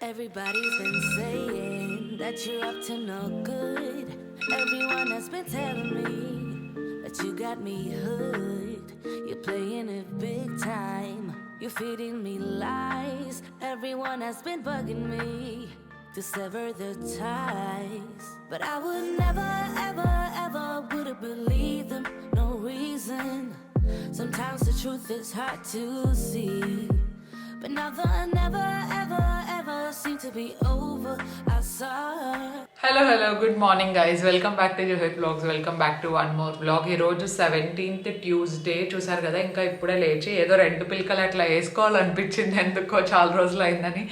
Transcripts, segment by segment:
Everybody's been saying that you're up to no good. Everyone has been telling me that you got me hooked. You're playing it big time. You're feeding me lies. Everyone has been bugging me to sever the ties. But I would never, ever, ever would have believed them. No reason. Sometimes the truth is hard to see. But now the never, ever, ever seem to be over. I saw. Hello, good morning guys. Welcome back to Johit Vlogs. Welcome back to one more vlog. ఈ రోజు 17th Tuesday చూసారు కదా. ఇంకా ఇప్పుడే లేచి ఏదో రెండు పిలకలు అట్లా వేసుకోవాలనిపించింది, ఎందుకో చాలా రోజులు అయిందని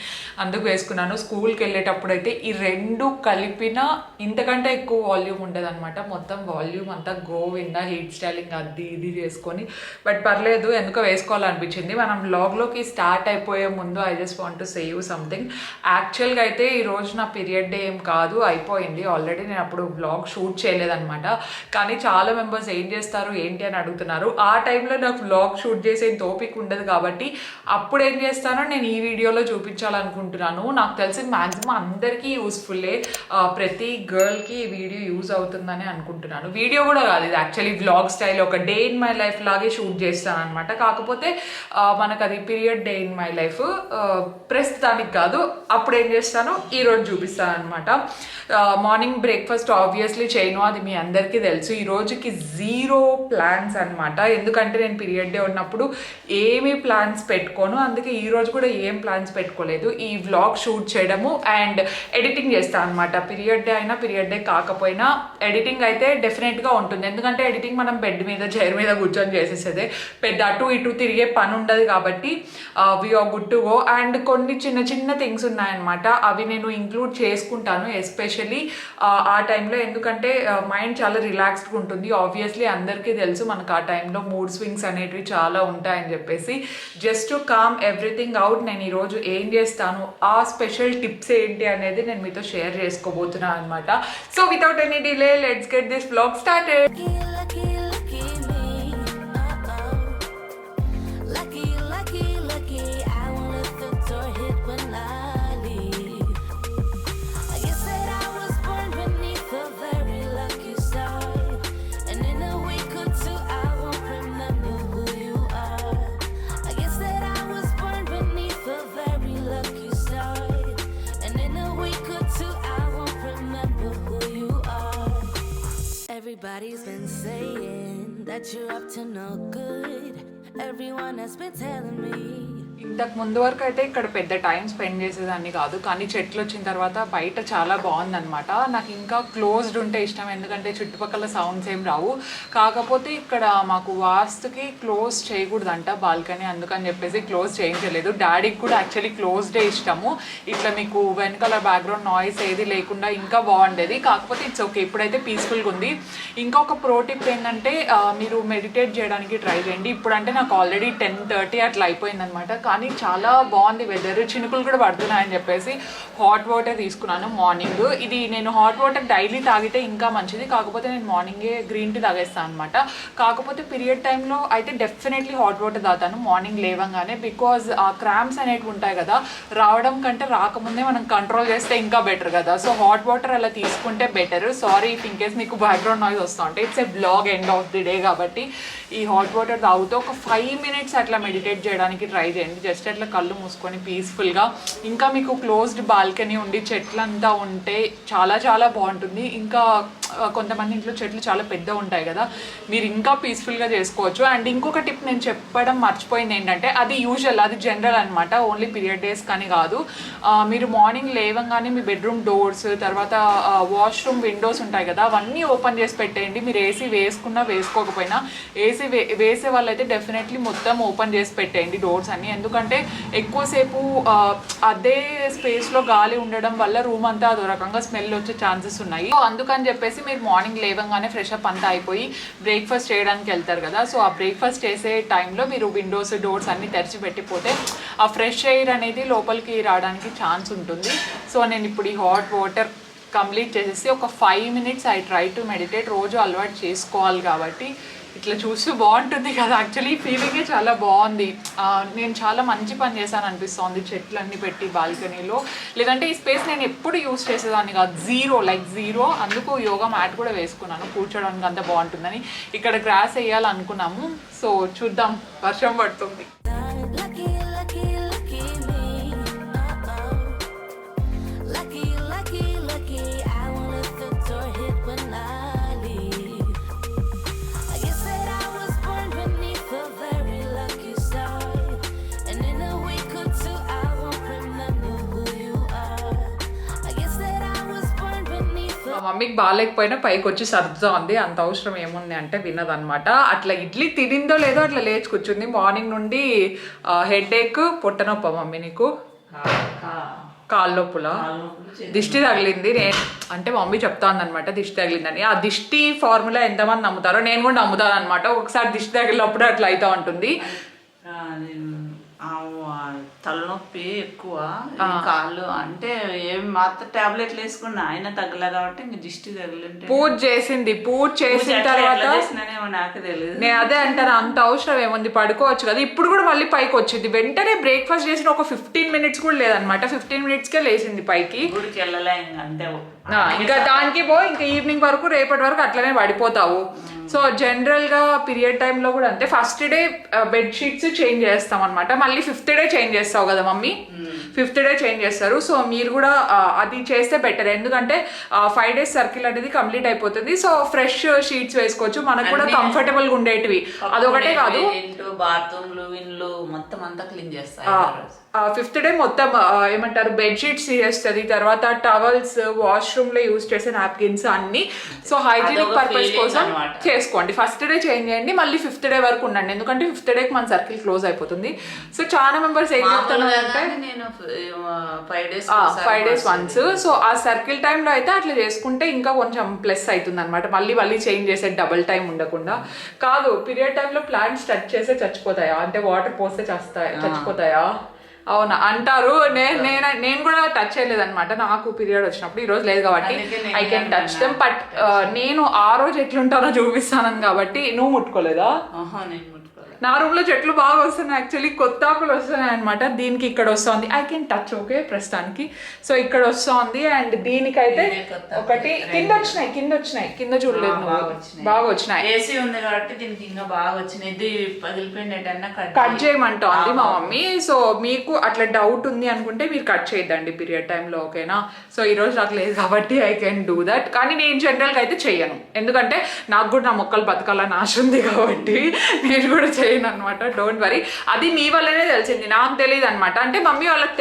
అందుకు వేసుకున్నాను. స్కూల్కి వెళ్ళేటప్పుడు అయితే ఈ రెండు కలిపిన ఇంతకంటే ఎక్కువ వాల్యూమ్ ఉండదు అనమాట. మొత్తం వాల్యూమ్ అంతా గోవిందా హీట్ స్టైలింగ్ అది ఇది చేసుకొని, బట్ పర్లేదు ఎందుకో వేసుకోవాలనిపించింది. మనం వ్లాగ్లోకి స్టార్ట్ అయిపోయే ముందు I just want to say you something. యాక్చువల్గా అయితే ఈ రోజు నా పీరియడ్ డే ఏం కాదు, అయిపోయింది ఆల్రెడీ. నేను అప్పుడు వ్లాగ్ షూట్ చేయలేదన్నమాట. కానీ చాలా మెంబర్స్ ఏం చేస్తారు ఏంటి అని అడుగుతున్నారు. ఆ టైంలో నాకు వ్లాగ్ షూట్ చేసే ఓపిక ఉండదు కాబట్టి అప్పుడు ఏం చేస్తానో నేను ఈ వీడియోలో చూపించాలనుకుంటున్నాను. నాకు తెలిసి మ్యాక్సిమం అందరికీ యూస్ఫుల్లే, ప్రతి గర్ల్కి ఈ వీడియో యూజ్ అవుతుందని అనుకుంటున్నాను. వీడియో కూడా కాదు ఇది, యాక్చువల్లీ వ్లాగ్ స్టైల్ ఒక డే ఇన్ మై లైఫ్ లాగే షూట్ చేస్తాను అనమాట. కాకపోతే మనకు అది period day in my life ప్రస్తుతానికి కాదు, అప్పుడు ఏం చేస్తానో ఈరోజు చూపిస్తాను అనమాట. మార్నింగ్ బ్రేక్ఫాస్ట్ ఆబ్వియస్లీ చేయను, అది మీ అందరికీ తెలుసు. ఈ రోజుకి జీరో ప్లాన్స్ అనమాట, ఎందుకంటే నేను పీరియడ్ డే ఉన్నప్పుడు ఏమీ ప్లాన్స్ పెట్టుకోను. అందుకే ఈ రోజు కూడా ఏం ప్లాన్స్ పెట్టుకోలేదు. ఈ వ్లాగ్ షూట్ చేయడము అండ్ ఎడిటింగ్ చేస్తాను అనమాట. పీరియడ్ డే అయినా పీరియడ్ డే కాకపోయినా ఎడిటింగ్ అయితే డెఫినెట్గా ఉంటుంది. ఎందుకంటే ఎడిటింగ్ మనం బెడ్ మీద చైర్ మీద కూర్చొని చేసేసేదే, పెద్ద అటు ఇటు తిరిగే పని ఉండదు కాబట్టి we're good to go. And కొన్ని చిన్న చిన్న థింగ్స్ ఉన్నాయన్నమాట, అవి నేను ఇంక్లూడ్ చేసుకుంటాను ఎస్పెషల్లీ ఆ టైంలో. ఎందుకంటే మైండ్ చాలా రిలాక్స్డ్గా ఉంటుంది. ఆబ్వియస్లీ అందరికీ తెలుసు మనకు ఆ టైంలో మూడ్ స్వింగ్స్ అనేటివి చాలా ఉంటాయని చెప్పేసి, just to calm everything out నేను ఈరోజు ఏం చేస్తాను, ఆ స్పెషల్ టిప్స్ ఏంటి అనేది నేను మీతో షేర్ చేసుకోబోతున్నాను అనమాట. So without any delay let's get this vlog started. Everybody's been saying that you're up to no good. Everyone has been telling me. ఇంతకు ముందు వరకు అయితే ఇక్కడ పెద్ద టైం స్పెండ్ చేసేదాన్ని కాదు, కానీ చెట్లు వచ్చిన తర్వాత బయట చాలా బాగుందనమాట. నాకు ఇంకా క్లోజ్డ్ ఉంటే ఇష్టం, ఎందుకంటే చుట్టుపక్కల సౌండ్స్ ఏం రావు. కాకపోతే ఇక్కడ మాకు వాస్తుకి క్లోజ్ చేయకూడదంట బాల్కనీ, అందుకని చెప్పేసి క్లోజ్ చేయించలేదు. డాడీకి కూడా యాక్చువల్లీ క్లోజ్డే ఇష్టము, ఇట్లా మీకు వెనకాల బ్యాక్గ్రౌండ్ నాయిస్ ఏది లేకుండా ఇంకా బాగుండేది. కాకపోతే ఇట్స్ ఓకే, ఇప్పుడైతే పీస్ఫుల్గా ఉంది. ఇంకొక ప్రో టిప్ ఏంటంటే మీరు మెడిటేట్ చేయడానికి ట్రై చేయండి. ఇప్పుడంటే నాకు ఆల్రెడీ 10:30 అట్లా అయిపోయిందనమాట, కానీ చాలా బాగుంది వెదర్, చినుకులు కూడా పడుతున్నాయని చెప్పేసి హాట్ వాటర్ తీసుకున్నాను మార్నింగ్. ఇది నేను హాట్ వాటర్ డైలీ తాగితే ఇంకా మంచిది, కాకపోతే నేను మార్నింగే గ్రీన్ టీ తాగేస్తాను అనమాట. కాకపోతే పీరియడ్ టైంలో అయితే డెఫినెట్లీ హాట్ వాటర్ తాగుతాను మార్నింగ్ లేవంగానే, బికాజ్ ఆ క్రాంప్స్ అనేవి ఉంటాయి కదా, రావడం కంటే రాకముందే మనం కంట్రోల్ చేస్తే ఇంకా బెటర్ కదా. సో హాట్ వాటర్ అలా తీసుకుంటే better. Sorry if in case మీకు బ్యాక్గ్రౌండ్ నాయిస్ వస్తూ ఉంటే, it's a blog end of the day కాబట్టి ఈ హాట్ వాటర్ తాగుతూ ఒక 5 minutes అట్లా మెడిటేట్ చేయడానికి ట్రై చేయండి. జస్ట్ అట్లా కళ్ళు మూసుకొని పీస్ఫుల్గా. ఇంకా మీకు క్లోజ్డ్ బాల్కనీ ఉండి చెట్లంతా ఉంటే చాలా చాలా బాగుంటుంది. ఇంకా కొంతమంది ఇంట్లో చెట్లు చాలా పెద్ద ఉంటాయి కదా, మీరు ఇంకా పీస్ఫుల్గా చేసుకోవచ్చు. అండ్ ఇంకొక టిప్ నేను చెప్పడం మర్చిపోయింది ఏంటంటే, అది యూజువల్, అది జనరల్ అనమాట, ఓన్లీ పీరియడ్ డేస్ కానీ కాదు. మీరు మార్నింగ్ లేవంగానే మీ బెడ్రూమ్ డోర్స్, తర్వాత వాష్రూమ్ విండోస్ ఉంటాయి కదా, అవన్నీ ఓపెన్ చేసి పెట్టేయండి. మీరు ఏసీ వేసుకున్నా వేసుకోకపోయినా, ఏసీ వేసే వాళ్ళైతే డెఫినెట్లీ మొత్తం ఓపెన్ చేసి పెట్టేయండి డోర్స్ అన్ని. ఎందుకంటే ఎక్కువసేపు అదే స్పేస్లో గాలి ఉండడం వల్ల రూమ్ అంతా అదో రకంగా స్మెల్ వచ్చే ఛాన్సెస్ ఉన్నాయి. సో అందుకని చెప్పేసి మీరు మార్నింగ్ లేవంగానే ఫ్రెష్ అప్ అంతా అయిపోయి బ్రేక్ఫాస్ట్ చేయడానికి వెళ్తారు కదా, సో ఆ బ్రేక్ఫాస్ట్ చేసే టైంలో మీరు విండోస్ డోర్స్ అన్ని తెరిచి పెట్టిపోతే ఆ ఫ్రెష్ ఎయిర్ అనేది లోపలికి రావడానికి ఛాన్స్ ఉంటుంది. సో నేను ఇప్పుడు ఈ హాట్ వాటర్ కంప్లీట్ చేసేసి ఒక 5 minutes I try to meditate. రోజు అలవాటు చేసుకోవాలి కాబట్టి ఇట్లా చూస్తూ బాగుంటుంది కదా. యాక్చువల్లీ ఫీలింగే చాలా బాగుంది. నేను చాలా మంచి పని చేశాను అనిపిస్తుంది చెట్లన్నీ పెట్టి బాల్కనీలో. లేదంటే ఈ స్పేస్ నేను ఎప్పుడు యూస్ చేసేదాన్ని కాదు, జీరో. అందుకు యోగా మ్యాట్ కూడా వేసుకున్నాను కూర్చోడానికి అంత బాగుంటుందని. ఇక్కడ గ్రాస్ వేయాలనుకున్నాము. సో చూద్దాం, వర్షం పడుతుంది. మమ్మీకి బాగాలేకపోయినా పైకి వచ్చి సర్దుతా ఉంది. అంత అవసరం ఏముంది అంటే వినదనమాట. అట్లా ఇడ్లీ తినిందో లేదో అట్లా లేచి కూర్చుంది. మార్నింగ్ నుండి హెడ్ ఏక్, పొట్టనొప్ప మమ్మీ నీకు, కాళ్ళ నొప్పులా, దిష్టి తగిలింది. నేను అంటే మమ్మీ చెప్తాను అనమాట దిష్టి తగిలిందని. ఆ దిష్టి ఫార్ములా ఎంతమంది నమ్ముతారో నేను కూడా నమ్ముతాను అనమాట. ఒకసారి దిష్టి తగిలినప్పుడు అట్లా అవుతా ఉంటుంది. తలనొప్పి ఎక్కువ, కాళ్ళు అంటే ఏం మాత్రం టాబ్లెట్లు వేసుకున్నా అయినా తగ్గలే కాబట్టి ఇంక దిష్టి తగిలింటే పూజ చేసిన తర్వాత నాకు తెలియదు. నేను అదే అంటాను, అంత అవసరం ఏముంది, పడుకోవచ్చు కదా. ఇప్పుడు కూడా మళ్ళీ పైకి వచ్చింది. వెంటనే బ్రేక్ఫాస్ట్ చేసిన ఒక 15 minutes కూడా లేదనమాట. 15 minutesకే లేచింది పైకి. గుడికి వెళ్ళలే అంతే. ఇంకా దానికి ఇంకా ఈవినింగ్ వరకు, రేపటి వరకు అట్లనే పడిపోతావు. సో జనరల్ గా పీరియడ్ టైంలో కూడా అంతే. ఫస్ట్ డే బెడ్షీట్స్ చేంజ్ చేస్తాం అనమాట. మళ్ళీ 5th day చేంజ్ చేస్తావు కదా మమ్మీ, 5th day చేంజ్ చేస్తారు. సో మీరు కూడా అది చేస్తే బెటర్. ఎందుకంటే 5 days సర్కిల్ అనేది కంప్లీట్ అయిపోతుంది. సో ఫ్రెష్ షీట్స్ వేసుకోవచ్చు, మనకు కూడా కంఫర్టబుల్ గా ఉండేటివి. అదొకటే కాదు, బాత్రూమ్లు, ఇండ్లు మొత్తం అంతా క్లీన్ చేస్తారు. 5th day మొత్తం ఏమంటారు బెడ్షీట్స్ చేస్తుంది. తర్వాత టవల్స్, వాష్రూమ్ లో యూజ్ చేసే నాప్కిన్స్ అన్ని. సో హైజీనిక్ పర్పస్ కోసం చేసుకోండి. ఫస్ట్ డే చేంజ్ చేయండి, మళ్ళీ 5th day వరకు ఉండండి. ఎందుకంటే 5th day మన సర్కిల్ క్లోజ్ అయిపోతుంది. సో చాలా మెంబర్స్ ఏం చెప్తున్నారంటే 5 days వన్స్. సో ఆ సర్కిల్ టైంలో అయితే అట్లా చేసుకుంటే ఇంకా కొంచెం ప్లస్ అవుతుంది అనమాట. మళ్ళీ చేంజ్ చేసే డబుల్ టైం ఉండకుండా. కాదు, పీరియడ్ టైంలో ప్లాంట్స్ టచ్ చేస్తే చచ్చిపోతాయా అంటే వాటర్ పోస్తే చచ్చిపోతాయా? అవునా అంటారు. నేను కూడా టచ్ చేయలేదు అనమాట. నాకు పీరియడ్ వచ్చినప్పుడు, ఈ రోజు లేదు కాబట్టి I can touch them. But నేను ఆ రోజు ఎట్లుంటానో చూపిస్తాను కాబట్టి. నువ్వు ముట్టుకోలేదా? నా రూమ్ లో చెట్లు బాగా వస్తున్నాయి. యాక్చువల్లీ కొత్త ఆకులు వస్తున్నాయి అనమాట. దీనికి ఇక్కడ వస్తుంది, ఐ కెన్ టచ్ ఓకే ప్రస్తుతానికి. సో ఇక్కడ వస్తుంది. అండ్ దీనికైతే ఒకటి కింద వచ్చినాయి. కింద చూడలేదు నువ్వు, బాగా వచ్చినాయి. ఏసీ ఉంది కాబట్టి దీనికి ఇంకా బాగా వచ్చినాయి. ఇది పగిలిపోయినట్టన్నా కట్ చేయమంటోంది మా మమ్మీ. సో మీకు అట్లా డౌట్ ఉంది అనుకుంటే మీరు కట్ చేయద్దండి పీరియడ్ టైంలో, ఓకేనా? సో ఈ రోజు నాకు లేదు కాబట్టి ఐ కెన్ డూ దట్. కానీ నేను జనరల్గా అయితే చెయ్యను, ఎందుకంటే నాకు కూడా నా మొక్కలు బతకాలని ఆశ ఉంది కాబట్టి నేను కూడా అనమాట. Don't worry. అది మీ వల్లనే తెలిసింది, నాకు తెలియదు అనమాట. అంటే మమ్మీ వాళ్ళకి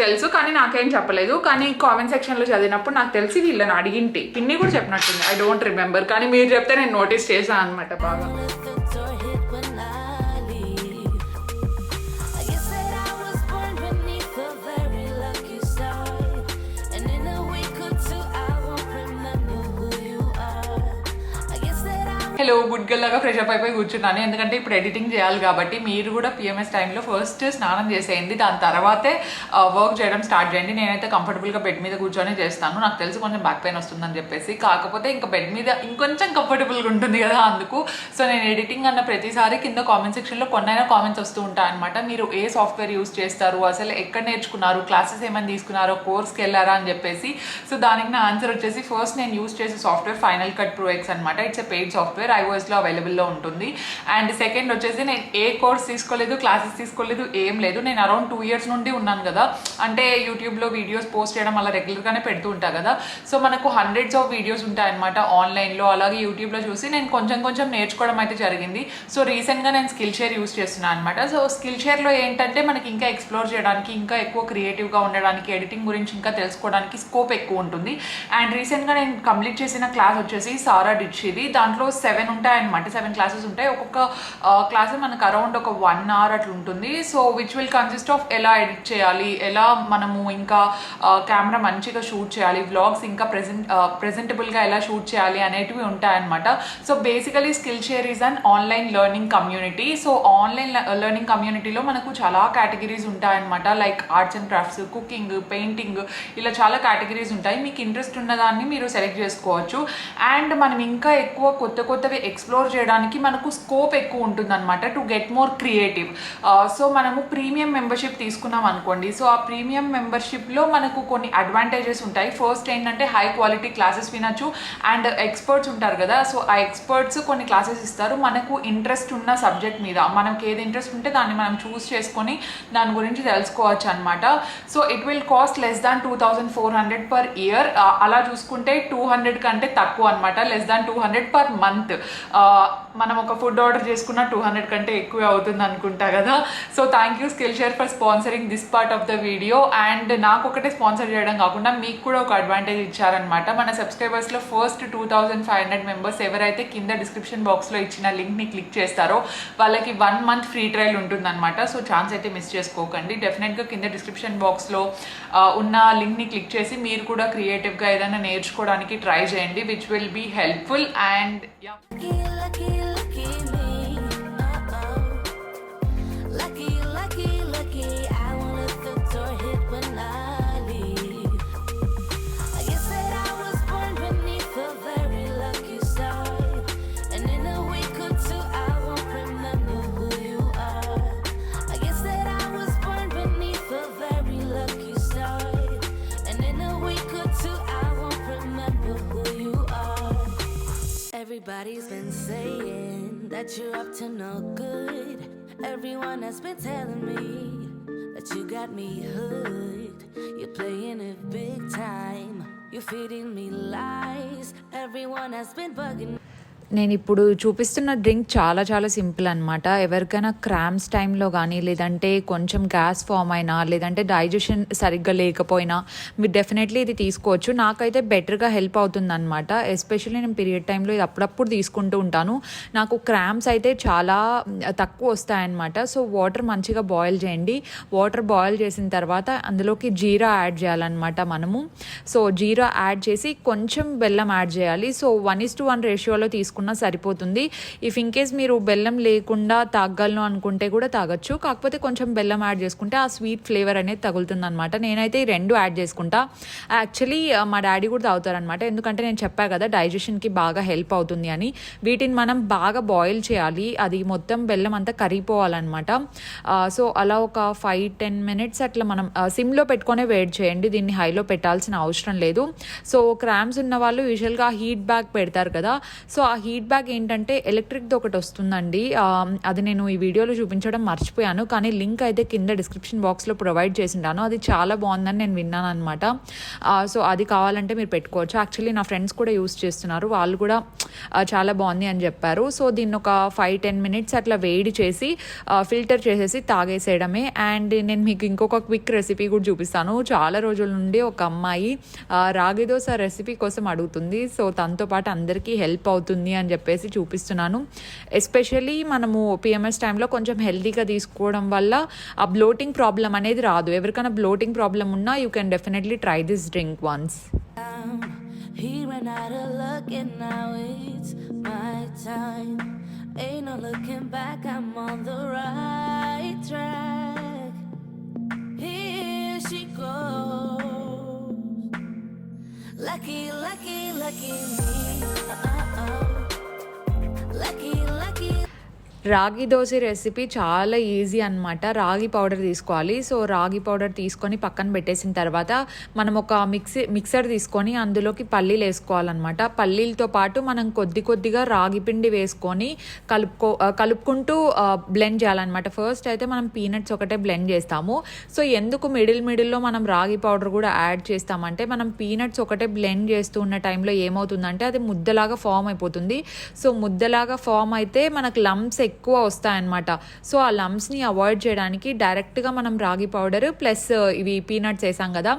తెలుసు కానీ నాకేం చెప్పలేదు. కానీ కామెంట్ సెక్షన్ లో చదివినప్పుడు నాకు తెలిసి వీళ్ళని అడిగింటి. పిన్ని కూడా చెప్పినట్టుంది, ఐ డోంట్ రిమెంబర్. కానీ మీరు చెప్తే నేను నోటీస్ చేశాను అనమాట బాగా. హలో, గుడ్ గర్ల్ లాగా ఫ్రెష్ అప్ అయిపోయి కూర్చున్నాను. ఎందుకంటే ఇప్పుడు ఎడిటింగ్ చేయాలి కాబట్టి. మీరు కూడా పిఎంఎస్ టైంలో ఫస్ట్ స్నానం చేసేయండి, దాని తర్వాతే వర్క్ చేయడం స్టార్ట్ చేయండి. నేనైతే కంఫర్టబుల్గా బెడ్ మీద కూర్చొని చేస్తాను. నాకు తెలిసి కొంచెం బ్యాక్ పెయిన్ వస్తుందని చెప్పేసి, కాకపోతే ఇంకా బెడ్ మీద ఇంకొంచెం కంఫర్టబుల్గా ఉంటుంది కదా అందుకు. సో నేను ఎడిటింగ్ అన్న ప్రతిసారి కింద కామెంట్ సెక్షన్లో కొన్నైనా కామెంట్స్ వస్తూ ఉంటాయి అనమాట. మీరు ఏ సాఫ్ట్వేర్ యూస్ చేస్తారు, అసలు ఎక్కడ నేర్చుకున్నారు, క్లాసెస్ ఏమైనా తీసుకున్నారో, కోర్స్కి వెళ్ళారా అని చెప్పేసి. సో దానికి నా ఆన్సర్ వచ్చేసి, ఫస్ట్ నేను యూస్ చేసే software final cut pro X అనమాట. ఇట్స్ ఎ పెయిడ్ సాఫ్ట్వేర్, iOS-లో అవైలబుల్లో ఉంటుంది. అండ్ సెకండ్ వచ్చేసి నేను ఏ కోర్స్ తీసుకోలేదు, క్లాసెస్ తీసుకోలేదు, ఏం లేదు. నేను అరౌండ్ 2 years నుండి ఉన్నాను కదా. అంటే యూట్యూబ్లో వీడియోస్ పోస్ట్ చేయడం అలా రెగ్యులర్గానే పెడుతూ ఉంటా కదా. సో మనకు hundreds of వీడియోస్ ఉంటాయన్నమాట ఆన్లైన్లో. అలాగే యూట్యూబ్లో చూసి నేను కొంచెం నేర్చుకోవడం అయితే జరిగింది. సో రీసెంట్గా నేను స్కిల్ షేర్ యూస్ చేస్తున్నాను అనమాట. సో స్కిల్ షేర్లో ఏంటంటే మనకి ఇంకా ఎక్స్ప్లోర్ చేయడానికి, ఇంకా ఎక్కువ క్రియేటివ్గా ఉండడానికి, ఎడిటింగ్ గురించి ఇంకా తెలుసుకోవడానికి స్కోప్ ఎక్కువ ఉంటుంది. అండ్ రీసెంట్గా నేను కంప్లీట్ చేసిన క్లాస్ వచ్చేసి సారా డిచ్చిది. దాంట్లో 7 ఉంటాయన్నమాట. 7 classes ఉంటాయి. ఒక్కొక్క క్లాస్ మనకు అరౌండ్ ఒక 1 hour అట్లా ఉంటుంది. So which will consist of ఎలా ఎడిట్ చేయాలి, ఎలా మనము ఇంకా కెమెరా మంచిగా షూట్ చేయాలి, వ్లాగ్స్ ఇంకా ప్రెజెంటబుల్గా ఎలా షూట్ చేయాలి అనేటివి ఉంటాయన్నమాట. So basically skill share is an online learning community. So online learning కమ్యూనిటీలో మనకు చాలా కేటగిరీస్ ఉంటాయన్నమాట. Like arts and crafts, cooking, painting, ఇలా చాలా కేటగిరీస్ ఉంటాయి. మీకు ఇంట్రెస్ట్ ఉన్నదాన్ని మీరు సెలెక్ట్ చేసుకోవచ్చు. అండ్ మనం ఇంకా ఎక్కువ కొత్త కొత్తవి ఎక్స్ప్లోర్ చేయడానికి మనకు స్కోప్ ఎక్కువ ఉంటుందన్నమాట to get more creative. So మనము ప్రీమియం మెంబర్షిప్ తీసుకున్నాం అనుకోండి, సో ఆ ప్రీమియం మెంబర్షిప్లో మనకు కొన్ని అడ్వాంటేజెస్ ఉంటాయి. ఫస్ట్ ఏంటంటే హై క్వాలిటీ క్లాసెస్ వినొచ్చు, అండ్ ఎక్స్పర్ట్స్ ఉంటారు కదా, సో ఆ ఎక్స్పర్ట్స్ కొన్ని క్లాసెస్ ఇస్తారు మనకు ఇంట్రెస్ట్ ఉన్న సబ్జెక్ట్ మీద. మనకి ఏది ఇంట్రెస్ట్ ఉంటే దాన్ని మనం చూస్ చేసుకొని దాని గురించి తెలుసుకోవచ్చు అనమాట. So it will cost less than 2400 per year. అలా చూసుకుంటే 200 కంటే తక్కువ అనమాట, లెస్ దాన్ 200 పర్ మంత్. మనం ఒక ఫుడ్ ఆర్డర్ చేసుకున్న 200 కంటే ఎక్కువే అవుతుంది అనుకుంటా కదా. So thank you Skillshare for sponsoring this part of the video. And నాకు ఒకటే స్పాన్సర్ చేయడం కాకుండా మీకు కూడా ఒక అడ్వాంటేజ్ ఇచ్చారనమాట. మన సబ్స్క్రైబర్స్లో ఫస్ట్ 2500 మెంబర్స్ ఎవరైతే కింద డిస్క్రిప్షన్ బాక్స్లో ఇచ్చిన లింక్ని క్లిక్ చేస్తారో వాళ్ళకి 1 month ఫ్రీ ట్రయల్ ఉంటుందన్నమాట. సో ఛాన్స్ అయితే మిస్ చేసుకోకండి. డెఫినెట్గా కింద డిస్క్రిప్షన్ బాక్స్లో ఉన్న లింక్ని క్లిక్ చేసి మీరు కూడా క్రియేటివ్గా ఏదైనా నేర్చుకోవడానికి ట్రై చేయండి, which will be helpful. And Everybody's been saying that you're up to no good. Everyone has been telling me that you got me hooked. You're playing it big time. You're feeding me lies. Everyone has been bugging me. నేను ఇప్పుడు చూపిస్తున్న drink చాలా చాలా simple అనమాట. ఎవరికైనా cramps టైంలో కానీ, లేదంటే కొంచెం గ్యాస్ ఫామ్ అయినా, లేదంటే డైజెషన్ సరిగ్గా లేకపోయినా మీరు డెఫినెట్లీ ఇది తీసుకోవచ్చు. నాకైతే బెటర్గా హెల్ప్ అవుతుంది అనమాట. ఎస్పెషల్లీ నేను పీరియడ్ టైంలో ఇది అప్పుడప్పుడు తీసుకుంటూ ఉంటాను. నాకు క్రామ్స్ అయితే చాలా తక్కువ వస్తాయన్నమాట. సో వాటర్ మంచిగా బాయిల్ చేయండి. వాటర్ బాయిల్ చేసిన తర్వాత అందులోకి జీరా యాడ్ చేయాలన్నమాట మనము. సో జీరా యాడ్ చేసి కొంచెం బెల్లం యాడ్ చేయాలి. సో 1:1 రేషియోలో తీసుకున్న సరిపోతుంది. ఇఫ్ ఇన్ కేస్ మీరు బెల్లం లేకుండా తాగలను అనుకుంటే కూడా తాగొచ్చు, కాకపోతే కొంచెం బెల్లం యాడ్ చేసుకుంటే ఆ స్వీట్ ఫ్లేవర్ అనేది తగులుతుంది అనమాట. నేనైతే ఈ 2 యాడ్ చేసుకుంటా. యాక్చువల్లీ మా డాడీ కూడా తాగుతారనమాట, ఎందుకంటే నేను చెప్పా కదా డైజెషన్కి బాగా హెల్ప్ అవుతుంది అని. వీటిని మనం బాగా బాయిల్ చేయాలి, అది మొత్తం బెల్లం అంతా కరిగిపోవాలన్నమాట. సో అలా ఒక 5-10 minutes అట్లా మనం సిమ్లో పెట్టుకొనే వెయిట్ చేయండి, దీన్ని హైలో పెట్టాల్సిన అవసరం లేదు. సో క్రామ్స్ ఉన్న వాళ్ళు యూజువల్గా హీట్ బ్యాగ్ పెడతారు కదా, సో ఆ హీట్ బ్యాగ్ ఏంటంటే ఎలక్ట్రిక్ది ఒకటి వస్తుందండి. అది నేను ఈ వీడియోలో చూపించడం మర్చిపోయాను, కానీ లింక్ అయితే కింద డిస్క్రిప్షన్ బాక్స్లో ప్రొవైడ్ చేసింటాను. అది చాలా బాగుందని నేను విన్నాను అనమాట. సో అది కావాలంటే మీరు పెట్టుకోవచ్చు. యాక్చువల్లీ నా ఫ్రెండ్స్ కూడా యూస్ చేస్తున్నారు, వాళ్ళు కూడా చాలా బాగుంది అని చెప్పారు. సో దీన్ని ఒక 5-10 minutes అట్లా వేడి చేసి ఫిల్టర్ చేసేసి తాగేసేయడమే. అండ్ నేను మీకు ఇంకొక క్విక్ రెసిపీ కూడా చూపిస్తాను. చాలా రోజుల నుండి ఒక అమ్మాయి రాగి దోశ రెసిపీ కోసం అడుగుతుంది. సో తనతో పాటు అందరికీ హెల్ప్ అవుతుంది అని చెప్పేసి చూపిస్తున్నాను. ఎస్పెషల్లీ మనము పిఎంఎస్ టైంలో కొంచెం హెల్తీగా తీసుకోవడం వల్ల ఆ బ్లోటింగ్ ప్రాబ్లం అనేది రాదు. ఎవరికైనా బ్లోటింగ్ ప్రాబ్లం ఉన్నా you can definitely try this drink once. He ran out of luck and now it's my time. Ain't no looking back, I'm on the right track. Here she goes. Lucky, lucky, lucky me. Lucky, lucky. రాగి dosa recipe చాలా easy అనమాట. రాగి powder తీసుకోవాలి. So రాగి powder తీసుకొని పక్కన పెట్టేసిన తర్వాత మనం ఒక మిక్సర్ తీసుకొని అందులోకి పల్లీలు వేసుకోవాలన్నమాట. పల్లీలతో పాటు మనం కొద్దిగా రాగి పిండి వేసుకొని కలుపుకుంటూ బ్లెండ్ చేయాలన్నమాట. ఫస్ట్ అయితే మనం పీనట్స్ ఒకటే బ్లెండ్ చేస్తాము. సో ఎందుకు మిడిల్లో మనం రాగి పౌడర్ కూడా యాడ్ చేస్తామంటే, మనం పీనట్స్ ఒకటే బ్లెండ్ చేస్తూ ఉన్న టైంలో ఏమవుతుందంటే అది ముద్దలాగా ఫామ్ అయిపోతుంది. సో ముద్దలాగా ఫామ్ అయితే మనకు లంప్స్ ఎక్కువ వస్తాయన్నమాట. సో ఆ లంప్స్ని అవాయిడ్ చేయడానికి డైరెక్ట్గా మనం రాగి పౌడర్ ప్లస్ ఇవి పీనట్స్ వేసాం కదా,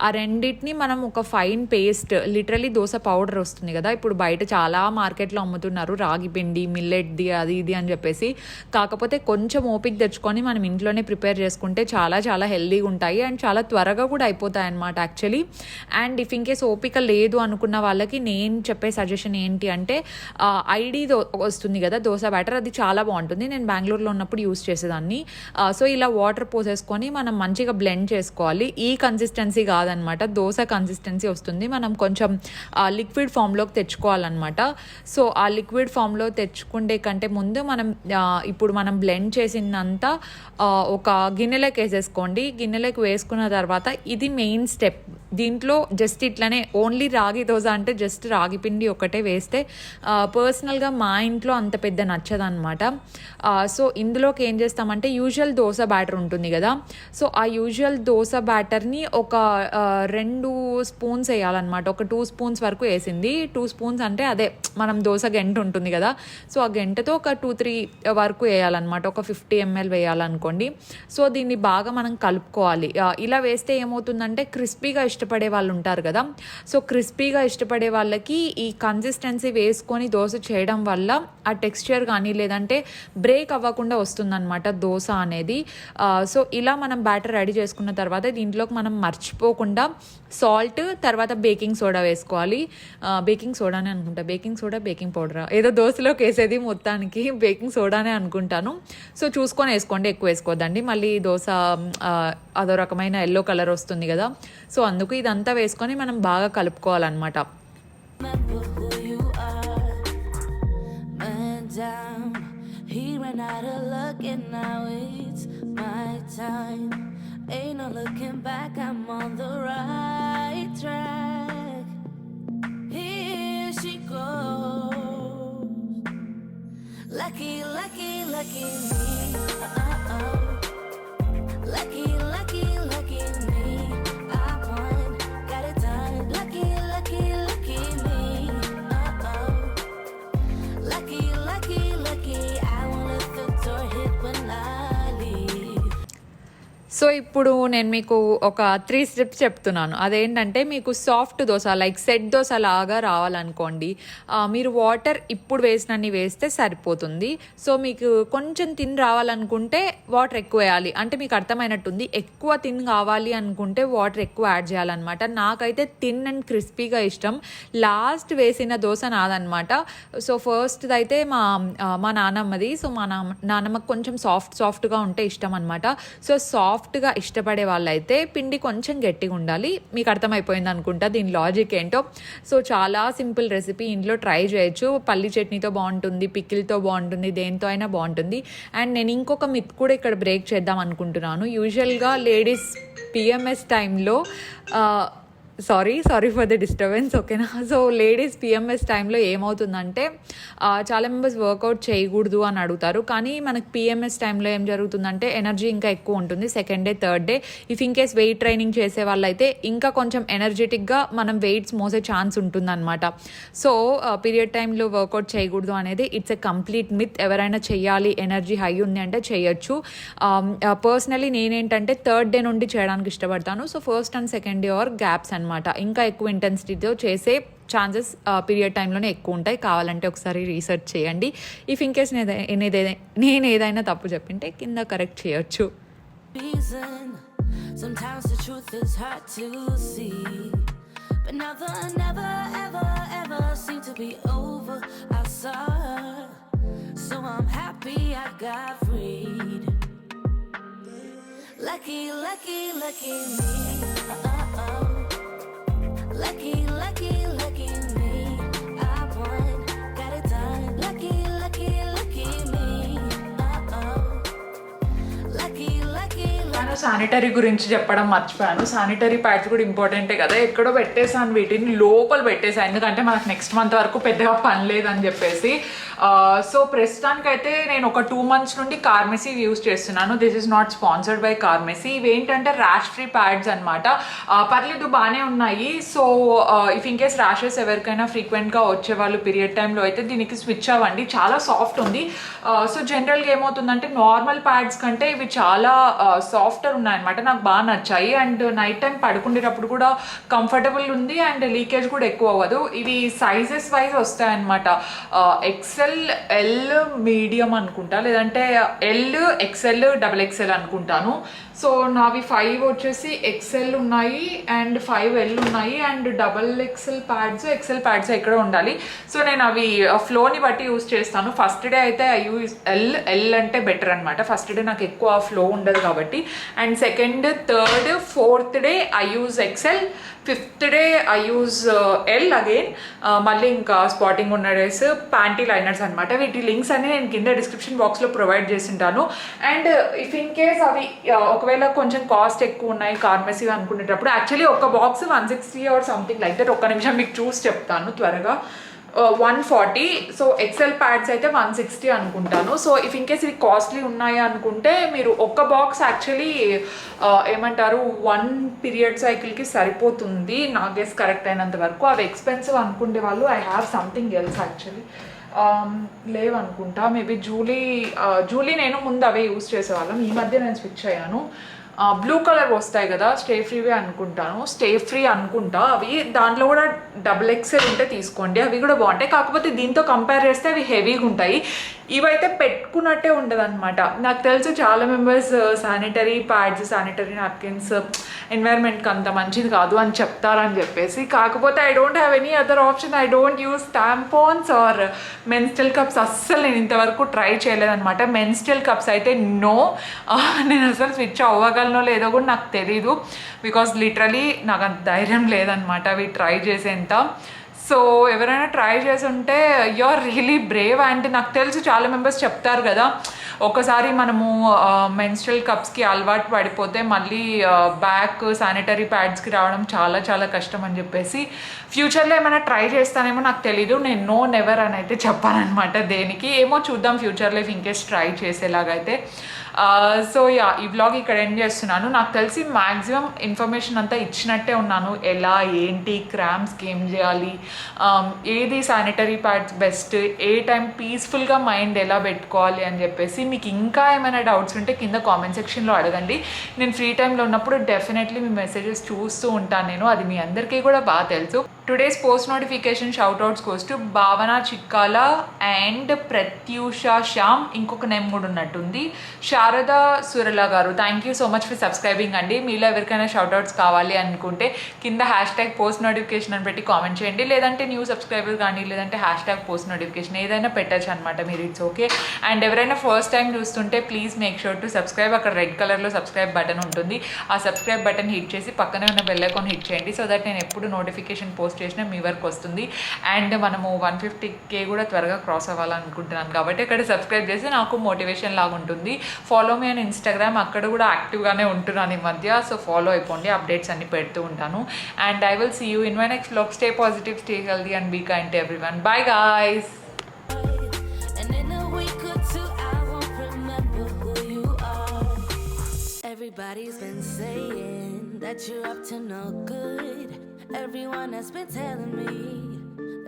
ఆ రెండింటిని మనం ఒక fine paste, literally dosa powder వస్తుంది కదా, ఇప్పుడు బయట చాలా మార్కెట్లో అమ్ముతున్నారు రాగి పిండి, మిల్లెట్ది, అది ఇది అని చెప్పేసి. కాకపోతే కొంచెం ఓపిక తెచ్చుకొని మనం ఇంట్లోనే ప్రిపేర్ చేసుకుంటే చాలా చాలా హెల్దీగా ఉంటాయి అండ్ చాలా త్వరగా కూడా అయిపోతాయి అన్నమాట actually. And if in case ఓపిక లేదు అనుకున్న వాళ్ళకి నేను చెప్పే సజెషన్ ఏంటి అంటే, ఐడి వస్తుంది కదా దోశ బ్యాటర్, అది చాలా చాలా బాగుంటుంది. నేను బెంగళూరులో ఉన్నప్పుడు యూస్ చేసేదాన్ని. సో ఇలా వాటర్ పోసేసుకొని మనం మంచిగా బ్లెండ్ చేసుకోవాలి. ఈ కన్సిస్టెన్సీ కాదనమాట, దోశ కన్సిస్టెన్సీ వస్తుంది. మనం కొంచెం లిక్విడ్ ఫామ్లోకి తెచ్చుకోవాలన్నమాట. సో ఆ లిక్విడ్ ఫామ్లో తెచ్చుకుంటే కంటే ముందు ఇప్పుడు మనం బ్లెండ్ చేసినంతా ఒక గిన్నెలోకి వేసేసుకోండి. గిన్నెలోకి వేసుకున్న తర్వాత ఇది మెయిన్ స్టెప్. దీంట్లో జస్ట్ ఇట్లనే ఓన్లీ రాగి దోశ అంటే జస్ట్ రాగి పిండి ఒకటే వేస్తే పర్సనల్గా మా ఇంట్లో అంత పెద్ద నచ్చదనమాట. సో ఇందులోకి ఏం చేస్తామంటే యూజువల్ దోశ బ్యాటర్ ఉంటుంది కదా, సో ఆ యూజువల్ దోశ బ్యాటర్ని ఒక 2 స్పూన్స్ వేయాలన్నమాట. ఒక 2 స్పూన్స్ వరకు వేసింది. 2 స్పూన్స్ అంటే అదే మనం దోశ గంట ఉంటుంది కదా, సో ఆ గంటతో ఒక 2-3 వరకు వేయాలన్నమాట. ఒక 50 ml వేయాలనుకోండి. సో దీన్ని బాగా మనం కలుపుకోవాలి. ఇలా వేస్తే ఏమవుతుందంటే క్రిస్పీగా ఇష్టపడే వాళ్ళు ఉంటారు కదా, సో క్రిస్పీగా ఇష్టపడే వాళ్ళకి ఈ కన్సిస్టెన్సీ వేసుకొని దోశ చేయడం వల్ల ఆ టెక్స్చర్ కానీ లేదంటే బ్రేక్ అవ్వకుండా వస్తుందన్నమాట దోశ అనేది. సో ఇలా మనం బ్యాటర్ రెడీ చేసుకున్న తర్వాత దీంట్లోకి మనం మర్చిపోకుండా సాల్ట్, తర్వాత బేకింగ్ సోడా వేసుకోవాలి. బేకింగ్ సోడానే అనుకుంటా, బేకింగ్ సోడా బేకింగ్ పౌడర్ ఏదో దోశలోకి వేసేది, మొత్తానికి బేకింగ్ సోడానే అనుకుంటాను. సో చూసుకొని వేసుకోండి, ఎక్కువ వేసుకోవద్దండి, మళ్ళీ దోశ అదో రకమైన ఎల్లో కలర్ వస్తుంది కదా. సో అందుకు ఇదంతా వేసుకొని మనం బాగా కలుపుకోవాలన్నమాట. Remember who you are, man down. He ran out of luck and now it's my time. Ain't no looking back, I'm on the right track. Here she goes. Lucky, lucky, lucky me. Lucky, lucky, lucky me. I won, got it done. Lucky, lucky, lucky me. Lucky, lucky, lucky. I won't let the door hit when I leave. So ఇప్పుడు నేను మీకు ఒక 3 steps చెప్తున్నాను. అదేంటంటే మీకు soft dosa like set dosa లాగా రావాలనుకోండి, మీరు water ఇప్పుడు వేసినన్ని వేస్తే సరిపోతుంది. సో మీకు కొంచెం తిన్ రావాలనుకుంటే వాటర్ ఎక్కువ వేయాలి. అంటే మీకు అర్థమైనట్టుంది. ఎక్కువ తిన్ కావాలి అనుకుంటే వాటర్ ఎక్కువ యాడ్ చేయాలన్నమాట. నాకైతే తిన్ అండ్ క్రిస్పీగా ఇష్టం. లాస్ట్ వేసిన దోశ నాదనమాట. సో ఫస్ట్ది అయితే మా నానమ్మది. సో మా నానమ్మకి కొంచెం సాఫ్ట్గా ఉంటే ఇష్టం అనమాట. సో సాఫ్ట్గా ఇష్టపడే వాళ్ళైతే పిండి కొంచెం గట్టిగా ఉండాలి. మీకు అర్థమైపోయింది అనుకుంటా దీని లాజిక్ ఏంటో. సో చాలా సింపుల్ రెసిపీ, ఇంట్లో ట్రై చేయొచ్చు. పల్లి చట్నీతో బాగుంటుంది, పికిల్తో బాగుంటుంది, దేంతో అయినా బాగుంటుంది. అండ్ నేను ఇంకొక మిత్ కూడా ఇక్కడ బ్రేక్ చేద్దాం అనుకుంటున్నాను. యూజువల్గా లేడీస్ PMS టైంలో సారీ ఫర్ ద డిస్టర్బెన్స్, ఓకేనా. సో లేడీస్ PMS టైంలో ఏమవుతుందంటే చాలా మెంబర్స్ వర్కౌట్ చేయకూడదు అని అడుగుతారు. కానీ మనకి PMS టైంలో ఏం జరుగుతుందంటే ఎనర్జీ ఇంకా ఎక్కువ ఉంటుంది. Second day, third day if in case weight training చేసే వాళ్ళైతే ఇంకా కొంచెం ఎనర్జెటిక్గా మనం వెయిట్స్ మోసే ఛాన్స్ ఉంటుందన్నమాట. సో పీరియడ్ టైంలో వర్కౌట్ చేయకూడదు అనేది ఇట్స్ ఎ కంప్లీట్ మిత్. ఎవరైనా చెయ్యాలి, ఎనర్జీ హై ఉంది అంటే చేయొచ్చు. పర్సనలీ నేనేంటంటే థర్డ్ డే నుండి చేయడానికి ఇష్టపడతాను. So first and second day or gaps అనమాట. ఇంకా ఎక్కువ ఇంటెన్సిటీతో చేసే ఛాన్సెస్ పీరియడ్ టైంలోనే ఎక్కువ ఉంటాయి. కావాలంటే ఒకసారి రీసెర్చ్ చేయండి. ఇఫ్ ఇన్ కేస్ నేను ఏదైనా తప్పు చెప్పింటే కింద కరెక్ట్ చేయొచ్చు. Reason. Sometimes the truth is hard to see, but never, never, ever, ever seem to be over. I saw her, so I'm happy I got freed. Lucky, lucky, lucky me. Lucky, lucky, lucky me. I won, got it done. Lucky, lucky, lucky me. Lucky, lucky, నేను sanitary గురించి చెప్పడం మర్చిపోయాను. Sanitary pads కూడా ఇంపార్టెంటే కదా. ఎక్కడో పెట్టేసాను, వీటిని లోపల పెట్టేసాను, ఎందుకంటే మనకు నెక్స్ట్ మంత్ వరకు పెద్దగా పని లేదని చెప్పేసి. సో ప్రస్తుతానికైతే నేను ఒక 2 months నుండి కార్మెసీ యూస్ చేస్తున్నాను. This is not sponsored by Carmesi. ఇవేంటంటే ర్యాష్ ఫ్రీ ప్యాడ్స్ అనమాట. పర్లేదు, బాగానే ఉన్నాయి. So if in case rashes ఎవరికైనా ఫ్రీక్వెంట్గా వచ్చేవాళ్ళు పీరియడ్ టైంలో అయితే దీనికి స్విచ్ అవ్వండి. చాలా సాఫ్ట్ ఉంది. సో జనరల్గా ఏమవుతుందంటే నార్మల్ ప్యాడ్స్ కంటే ఇవి చాలా సాఫ్టర్ ఉన్నాయన్నమాట. నాకు బాగా నచ్చాయి. అండ్ నైట్ టైం పడుకునేటప్పుడు కూడా కంఫర్టబుల్ ఉంది అండ్ లీకేజ్ కూడా ఎక్కువ అవ్వదు. ఇవి సైజెస్ వైజ్ వస్తాయన్నమాట. XL, L, మీడియం అనుకుంటా, లేదంటే L, XL, XXL అనుకుంటాను. సో నావి 5 వచ్చేసి ఎక్సెల్ ఉన్నాయి అండ్ 5L ఉన్నాయి అండ్ XXL ప్యాడ్స్ ఇక్కడ ఉండాలి. సో నేను అవి ఫ్లోని బట్టి యూస్ చేస్తాను. ఫస్ట్ డే అయితే ఐ యూజ్ ఎల్ అంటే బెటర్ అనమాట. ఫస్ట్ డే నాకు ఎక్కువ ఫ్లో ఉండదు కాబట్టి. And second, third, fourth day I use XL, fifth day I use L again. మళ్ళీ ఇంకా స్పాటింగ్ ఉన్న డేస్ ప్యాంటీ లైనర్స్ అనమాట. వీటి లింక్స్ అన్ని నేను కింద డిస్క్రిప్షన్ బాక్స్లో ప్రొవైడ్ చేసింటాను. అండ్ ఇఫ్ ఇన్ కేస్ అవి ఒకవేళ కొంచెం కాస్ట్ ఎక్కువ ఉన్నాయి ఫార్మసీ అనుకునేటప్పుడు, యాక్చువల్లీ ఒక box 160 or something like that. ఒక్క నిమిషం మీకు చూసి చెప్తాను త్వరగా. 140. సో ఎక్సెల్ ప్యాడ్స్ అయితే 160 అనుకుంటాను. సో ఇఫ్ ఇన్ కేస్ ఇవి కాస్ట్లీ ఉన్నాయి అనుకుంటే మీరు ఒక బాక్స్ యాక్చువల్లీ ఏమంటారు 1 పీరియడ్ సైకిల్కి సరిపోతుంది నా గెస్ కరెక్ట్ అయినంత వరకు. అవి ఎక్స్పెన్సివ్ అనుకుంటే వాళ్ళు I have something else actually లేవనుకుంటా. మేబీ జూలీ నేను ముందు అవే యూస్ చేసేవాళ్ళం. ఈ మధ్య నేను స్విచ్ అయ్యాను. బ్లూ కలర్ వస్తాయి కదా, స్టే ఫ్రీ అనుకుంటా. అవి దాంట్లో కూడా XXL ఉంటే తీసుకోండి, అవి కూడా బాగుంటాయి. కాకపోతే దీంతో కంపేర్ చేస్తే అవి హెవీగా ఉంటాయి. ఇవైతే పెట్టుకున్నట్టే ఉండదు అనమాట. నాకు తెలుసు చాలా members sanitary pads, sanitary napkins ఎన్వైర్న్మెంట్కి అంత మంచిది కాదు అని చెప్తారని చెప్పేసి. కాకపోతే I don't have any other option. I don't use tampons or menstrual cups. అస్సలు నేను ఇంతవరకు ట్రై చేయలేదన్నమాట. మెన్స్ట్రల్ కప్స్ అయితే నో. నేను అసలు స్విచ్ అవ్వగలనో లేదో కూడా నాకు తెలీదు. బికాజ్ లిటరలీ నాకు అంత ధైర్యం లేదనమాట అవి ట్రై చేసేంత. సో ఎవరైనా ట్రై చేసి ఉంటే you are really brave. And నాకు తెలుసు చాలా మెంబర్స్ చెప్తారు కదా, ఒకసారి మనము మెన్స్ట్రల్ కప్స్కి అలవాటు పడిపోతే మళ్ళీ బ్యాక్ శానిటరీ ప్యాడ్స్కి రావడం చాలా చాలా కష్టం అని చెప్పేసి. ఫ్యూచర్లో ఏమైనా ట్రై చేస్తానేమో నాకు తెలీదు. నేను నో నెవర్ అని అయితే చెప్పానమాట దేనికి. ఏమో చూద్దాం ఫ్యూచర్లో ఇఫ్ ఇన్కేస్ ట్రై చేసేలాగైతే. సో యా, ఈ వ్లాగ్ ఇక్కడ ఎండ్ చేస్తున్నాను. నాకు తెలిసి మ్యాక్సిమం ఇన్ఫర్మేషన్ అంతా ఇచ్చినట్టే ఉన్నాను. ఎలా ఏంటి క్రామ్స్కి ఏం చేయాలి, ఏది శానిటరీ ప్యాడ్స్ బెస్ట్, ఏ టైం పీస్ఫుల్గా మైండ్ ఎలా పెట్టుకోవాలి అని చెప్పేసి. మీకు ఇంకా ఏమైనా డౌట్స్ ఉంటే కింద కామెంట్ సెక్షన్లో అడగండి. నేను ఫ్రీ టైంలో ఉన్నప్పుడు డెఫినెట్లీ మీ మెసేజెస్ చూస్తూ ఉంటాను నేను. అది మీ అందరికీ కూడా బాగా తెలుసు. Today's post notification shoutouts goes to భావన చిక్కాల అండ్ ప్రత్యూష శ్యామ్. ఇంకొక నేమ్ కూడా ఉన్నట్టుంది, శారదా సురల గారు. Thank you so much for subscribing అండి. మీలో ఎవరికైనా షౌట్అవుట్స్ కావాలి అనుకుంటే కింద #పోస్ట్ నోటిఫికేషన్ అని పెట్టి కామెంట్ చేయండి. లేదంటే న్యూ సబ్స్క్రైబర్ కానీ లేదంటే #పోస్ట్ నోటిఫికేషన్ ఏదైనా పెట్టచ్చు అనమాట మీరు. It's okay. అండ్ ఎవరైనా ఫస్ట్ టైం చూస్తుంటే please make sure to subscribe. అక్కడ రెడ్ కలర్లో సబ్స్క్రైబ్ బటన్ ఉంటుంది. ఆ సబ్స్క్రైబ్ బటన్ హిట్ చేసి పక్కనే ఉన్న బెల్ ఐకాన్ హిట్ చేయండి. సో దట్ నేను ఎప్పుడు నోటిఫికేషన్ పోస్ట్ చేసినా మీ వరకు వస్తుంది. అండ్ మనము 150K కూడా త్వరగా క్రాస్ అవ్వాలనుకుంటున్నాను కాబట్టి అక్కడ సబ్స్క్రైబ్ చేసి నాకు మోటివేషన్ లాగా ఉంటుంది. ఫాలో మీ ఆన్ ఇన్స్టాగ్రామ్, అక్కడ కూడా యాక్టివ్గానే ఉంటున్నాను ఈ మధ్య. సో ఫాలో అయిపోండి, అప్డేట్స్ అన్ని పెడుతూ ఉంటాను. And I will see you in my next vlog. Stay positive, stay healthy and be kind to everyone. Bye guys. And in a week or two, I won't remember who you are. Everybody's been saying that you're up to no good. Everyone has been telling me